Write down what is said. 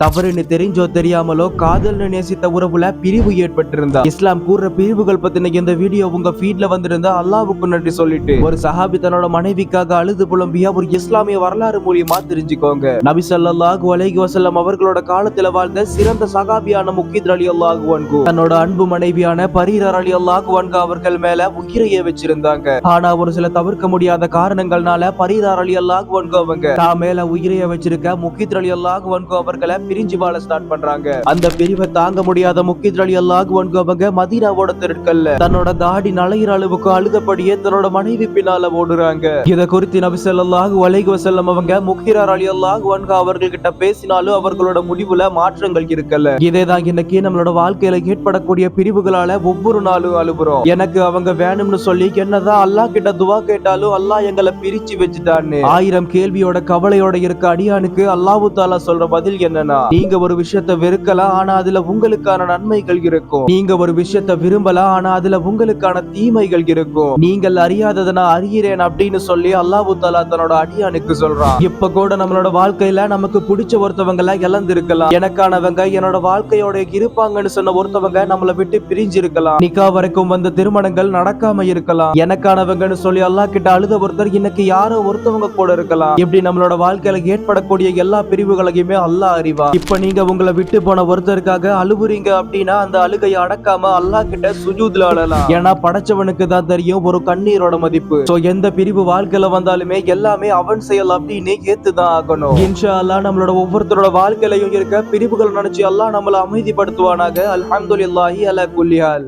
தவறுன்னு தெரிஞ்சோ தெரியாமலோ காதல்னு நேசித்த உறவுல பிரிவு ஏற்பட்டிருந்தா. இஸ்லாம் கூறுற பிரிவுகள் பத்தின இந்த வீடியோ உங்க ஃபீட்ல வந்திருந்தா அல்லாஹ்வுக்கு நன்றி சொல்லிட்டு ஒரு சஹாபி தன்னோட மனைவிக்காக அழுது புலம்பிய ஒரு இஸ்லாமிய வரலாறு மூலியமா தெரிஞ்சுக்கோங்க. நபி ஸல்லல்லாஹு அலைஹி வஸல்லம் அவர்களோட காலத்துல வாழ்ந்த சிறந்த சஹாபியான முகீத் ரலியல்லாஹு அன்ஹு தன்னோட அன்பு மனைவியான பரீரா ரலியல்லாஹு அன்ஹா அவர்கள் மேல உயிரையே வச்சிருந்தாங்க. ஆனா ஒரு சில தவிர்க்க முடியாத காரணங்கள்னால பரீரா ரலியல்லாஹு அன்ஹு அவங்க தான் மேல உயிரையே வச்சிருக்க முகீத் ரலியல்லாஹு அன்ஹு அவர்களை பிரிஞ்சு வாழ ஸ்டார்ட் பண்றாங்க. அந்த பிரிவை தாங்க முடியாத முகீத் ரலியல்லாஹு அன்ஹு அவங்க மதீனாவோட தெருக்கல்ல தன்னோட தாடி நலையிற அளவுக்கு அழுதபடியே தன்னோட மனைவி பின்னால ஓடுறாங்க. இத குறித்து நபி ஸல்லல்லாஹு அலைஹி வஸல்லம் அவங்க முகீரா ரலியல்லாஹு அன்ஹு அவர்கள்கிட்ட பேசினாலும் அவர்களோட முடிவுல மாற்றங்கள் இருக்கல. இதேதான் இன்னைக்கு நம்மளோட வாழ்க்கையில ஏற்படக்கூடிய பிரிவுகளால ஒவ்வொரு நாளும் அழுகுறோம். எனக்கு அவங்க வேணும்னு சொல்லி என்னதான் அல்லாஹ் கிட்ட துவா கேட்டாலும் அல்லாஹ் எங்களை பிரிச்சு வச்சுட்டான்னு ஆயிரம் கேள்வியோட கவலையோட இருக்க அடியானுக்கு அல்லாஹ் தஆலா சொல்ற பதில் என்னன்னா, நீங்க ஒரு விஷயத்தை வெறுக்கலாம், ஆனா அதுல உங்களுக்கான நன்மைகள் இருக்கும். நீங்க ஒரு விஷயத்தை விரும்பலாம், ஆனா அதுல உங்களுக்கான தீமைகள் இருக்கும். நீங்கள் அறியாததை நான் அறிகிறேன் அப்படின்னு சொல்லி அல்லாஹ் தஆலா தன்னோட அடியானுக்கு சொல்றான். இப்ப கூட நம்மளோட வாழ்க்கையில நமக்கு பிடிச்ச ஒருத்தவங்களை இழந்திருக்கலாம். எனக்கானவங்க என்னோட வாழ்க்கையோட இருப்பாங்கன்னு சொன்ன ஒருத்தவங்க நம்மளை விட்டு பிரிஞ்சு இருக்கலாம். நிக்கா வரைக்கும் வந்த திருமணங்கள் நடக்காம இருக்கலாம். எனக்கானவங்கன்னு சொல்லி அல்லாஹ் கிட்ட அழுத ஒருத்தர் இன்னைக்கு யாரோ ஒருத்தவங்க கூட இருக்கலாம். இப்படி நம்மளோட வாழ்க்கையில ஏற்படக்கூடிய எல்லா பிரிவுகளையுமே அல்லாஹ் அறிவான். இப்ப நீங்க உங்களை விட்டு போன ஒருத்தருக்காக அழுவுறீங்க அப்படின்னா அந்த அழுகையை அடக்காம அல்லாஹ் கிட்ட சுஜூத்ல அழலாம். ஏன்னா படைச்சவனுக்கு தான் தெரியும் ஒரு கண்ணீரோட மதிப்பு. சோ எந்த பிரிவு வாழ்க்கையில வந்தாலுமே எல்லாமே அவன் செயல் அப்படின்னு ஏத்துதான் ஆகணும். இன்ஷா அல்லாஹ் நம்மளோட ஒவ்வொருத்தரோட வாழ்க்கையிலையும் இருக்க பிரிவுகள் நினைச்சு அல்லாஹ் நம்மளை அமைதிப்படுத்துவானாக. அல்ஹம்துலில்லாஹி அலா குல்லி ஹால்.